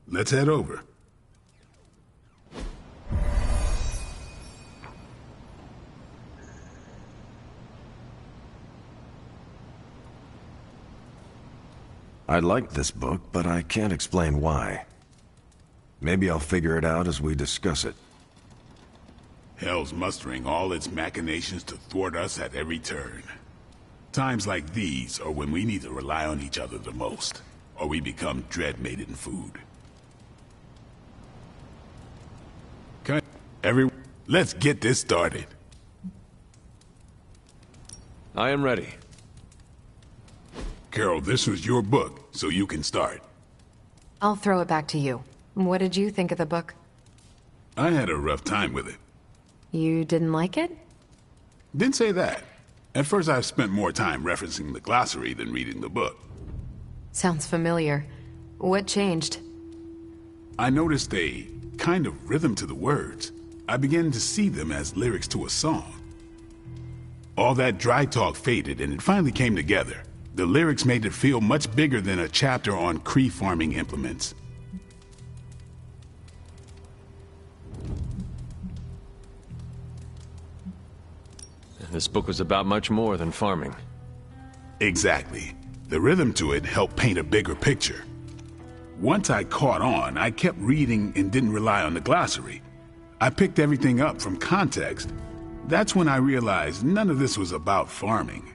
Let's head over. I like this book, but I can't explain why. Maybe I'll figure it out as we discuss it. Hell's mustering all its machinations to thwart us at every turn. Times like these are when we need to rely on each other the most, or we become dread-maiden food. Okay, let's get this started. I am ready. Carol, this was your book, so you can start. I'll throw it back to you. What did you think of the book? I had a rough time with it. You didn't like it? Didn't say that. At first I spent more time referencing the glossary than reading the book. Sounds familiar. What changed? I noticed a kind of rhythm to the words. I began to see them as lyrics to a song. All that dry talk faded and it finally came together. The lyrics made it feel much bigger than a chapter on Kree farming implements. This book was about much more than farming. Exactly. The rhythm to it helped paint a bigger picture. Once I caught on, I kept reading and didn't rely on the glossary. I picked everything up from context. That's when I realized none of this was about farming.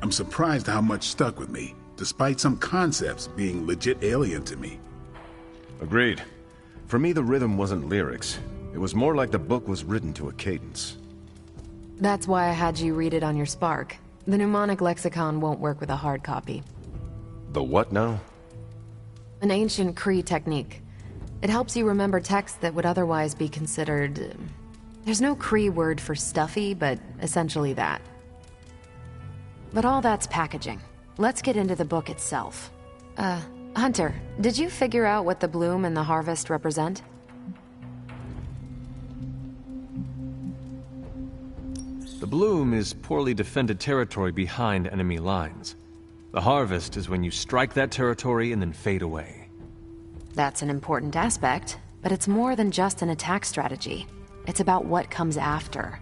I'm surprised how much stuck with me, despite some concepts being legit alien to me. Agreed. For me, the rhythm wasn't lyrics. It was more like the book was written to a cadence. That's why I had you read it on your Spark. The mnemonic lexicon won't work with a hard copy. The what now? An ancient Kree technique. It helps you remember texts that would otherwise be considered... There's no Kree word for stuffy, but essentially that. But all that's packaging. Let's get into the book itself. Hunter, did you figure out what the bloom and the harvest represent? The bloom is poorly defended territory behind enemy lines. The harvest is when you strike that territory and then fade away. That's an important aspect, but it's more than just an attack strategy. It's about what comes after.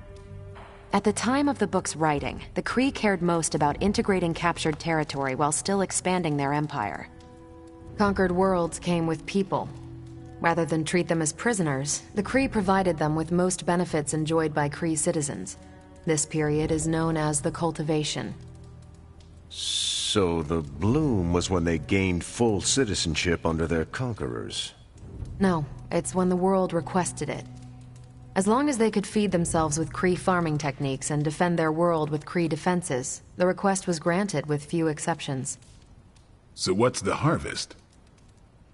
At the time of the book's writing, the Kree cared most about integrating captured territory while still expanding their empire. Conquered worlds came with people. Rather than treat them as prisoners, the Kree provided them with most benefits enjoyed by Kree citizens. This period is known as the Cultivation. So the bloom was when they gained full citizenship under their conquerors. No, it's when the world requested it. As long as they could feed themselves with Kree farming techniques and defend their world with Kree defenses, the request was granted with few exceptions. So what's the harvest?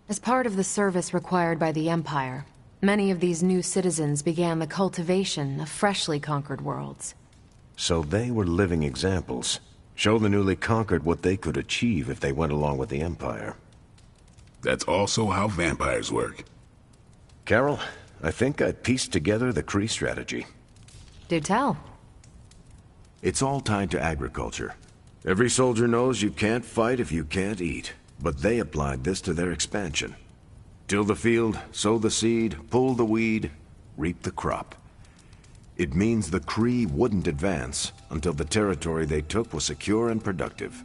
As part of the service required by the Empire, many of these new citizens began the cultivation of freshly conquered worlds. So they were living examples. Show the newly conquered what they could achieve if they went along with the Empire. That's also how vampires work. Carol, I think I pieced together the Kree strategy. Do tell. It's all tied to agriculture. Every soldier knows you can't fight if you can't eat, but they applied this to their expansion. Till the field, sow the seed, pull the weed, reap the crop. It means the Kree wouldn't advance until the territory they took was secure and productive.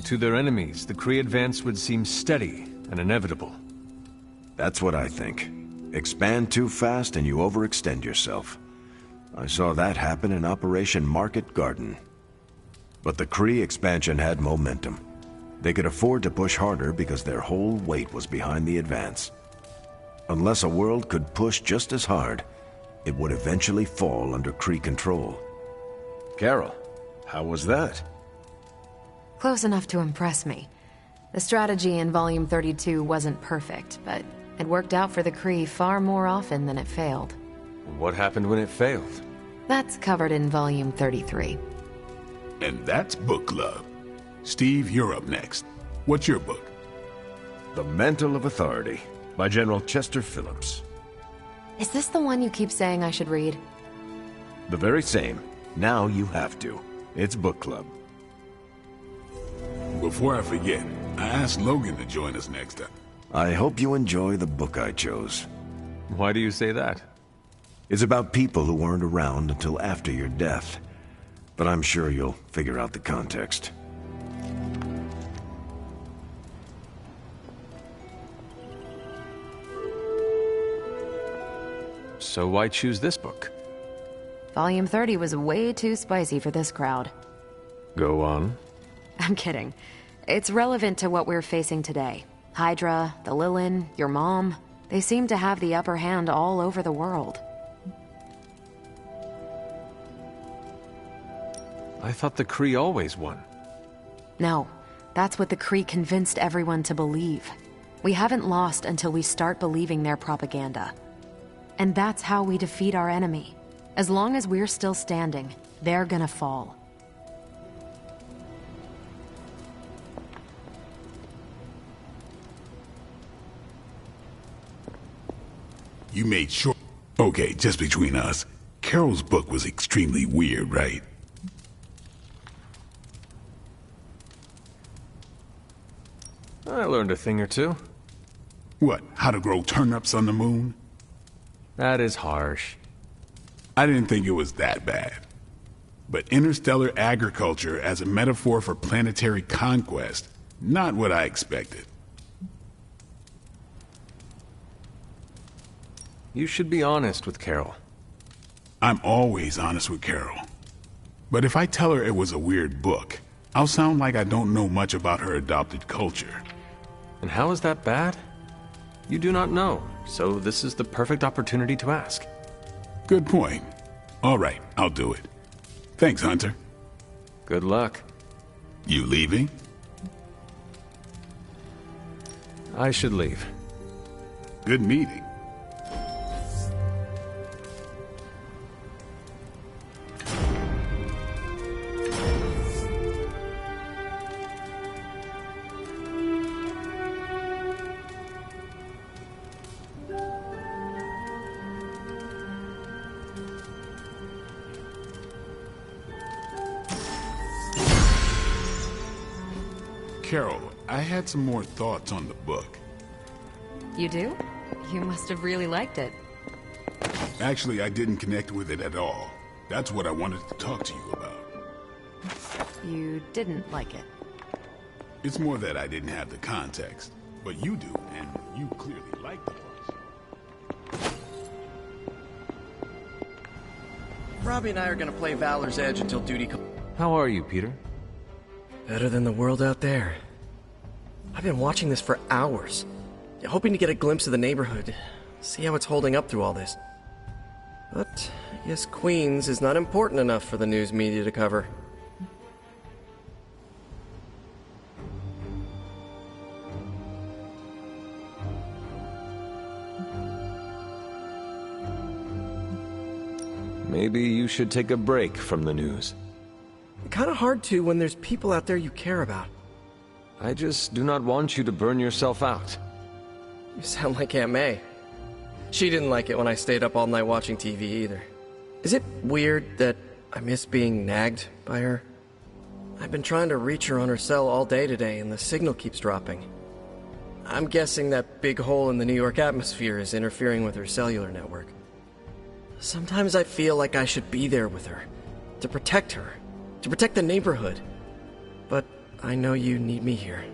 To their enemies, the Kree advance would seem steady and inevitable. That's what I think. Expand too fast and you overextend yourself. I saw that happen in Operation Market Garden. But the Kree expansion had momentum. They could afford to push harder because their whole weight was behind the advance. Unless a world could push just as hard, it would eventually fall under Kree control. Carol, how was that? Close enough to impress me. The strategy in Volume 32 wasn't perfect, but it worked out for the Kree far more often than it failed. What happened when it failed? That's covered in Volume 33. And that's Book Club. Steve, you're up next. What's your book? The Mantle of Authority, by General Chester Phillips. Is this the one you keep saying I should read? The very same. Now you have to. It's book club. Before I forget, I asked Logan to join us next time. I hope you enjoy the book I chose. Why do you say that? It's about people who weren't around until after your death. But I'm sure you'll figure out the context. So why choose this book? Volume 30 was way too spicy for this crowd. Go on. I'm kidding. It's relevant to what we're facing today. Hydra, the Lilin, your mom, they seem to have the upper hand all over the world. I thought the Kree always won. No, that's what the Kree convinced everyone to believe. We haven't lost until we start believing their propaganda. And that's how we defeat our enemy. As long as we're still standing, they're gonna fall. You made sure... Okay, just between us. Carol's book was extremely weird, right? I learned a thing or two. What, how to grow turnips on the moon? That is harsh. I didn't think it was that bad. But interstellar agriculture as a metaphor for planetary conquest, not what I expected. You should be honest with Carol. I'm always honest with Carol. But if I tell her it was a weird book, I'll sound like I don't know much about her adopted culture. And how is that bad? You do not know, so this is the perfect opportunity to ask. Good point. All right, I'll do it. Thanks, Hunter. Good luck. You leaving? I should leave. Good meeting. Carol, I had some more thoughts on the book. You do? You must have really liked it. Actually, I didn't connect with it at all. That's what I wanted to talk to you about. You didn't like it. It's more that I didn't have the context. But you do, and you clearly like the bunch. Robbie and I are gonna play Valor's Edge until duty comes. How are you, Peter? Better than the world out there. I've been watching this for hours, hoping to get a glimpse of the neighborhood, see how it's holding up through all this. But I guess Queens is not important enough for the news media to cover. Maybe you should take a break from the news. Kinda hard to when there's people out there you care about. I just do not want you to burn yourself out. You sound like Aunt May. She didn't like it when I stayed up all night watching TV either. Is it weird that I miss being nagged by her? I've been trying to reach her on her cell all day today and the signal keeps dropping. I'm guessing that big hole in the New York atmosphere is interfering with her cellular network. Sometimes I feel like I should be there with her, to protect her, to protect the neighborhood. But I know you need me here.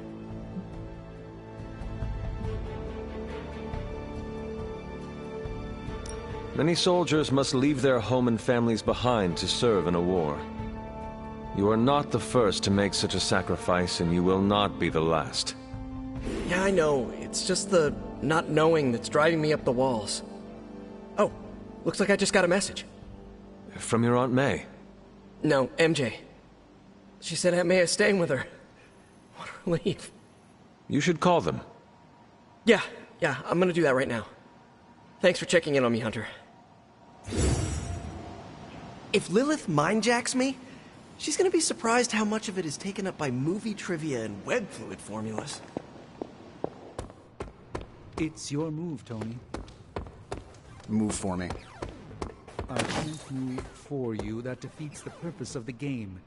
Many soldiers must leave their home and families behind to serve in a war. You are not the first to make such a sacrifice, and you will not be the last. Yeah, I know. It's just the not knowing that's driving me up the walls. Oh, looks like I just got a message. From your Aunt May? No, MJ. She said Aunt May is staying with her. What a relief. You should call them. Yeah, I'm gonna do that right now. Thanks for checking in on me, Hunter. If Lilith mindjacks me, she's gonna be surprised how much of it is taken up by movie trivia and web fluid formulas. It's your move, Tony. Move for me. opponent move for you, that defeats the purpose of the game.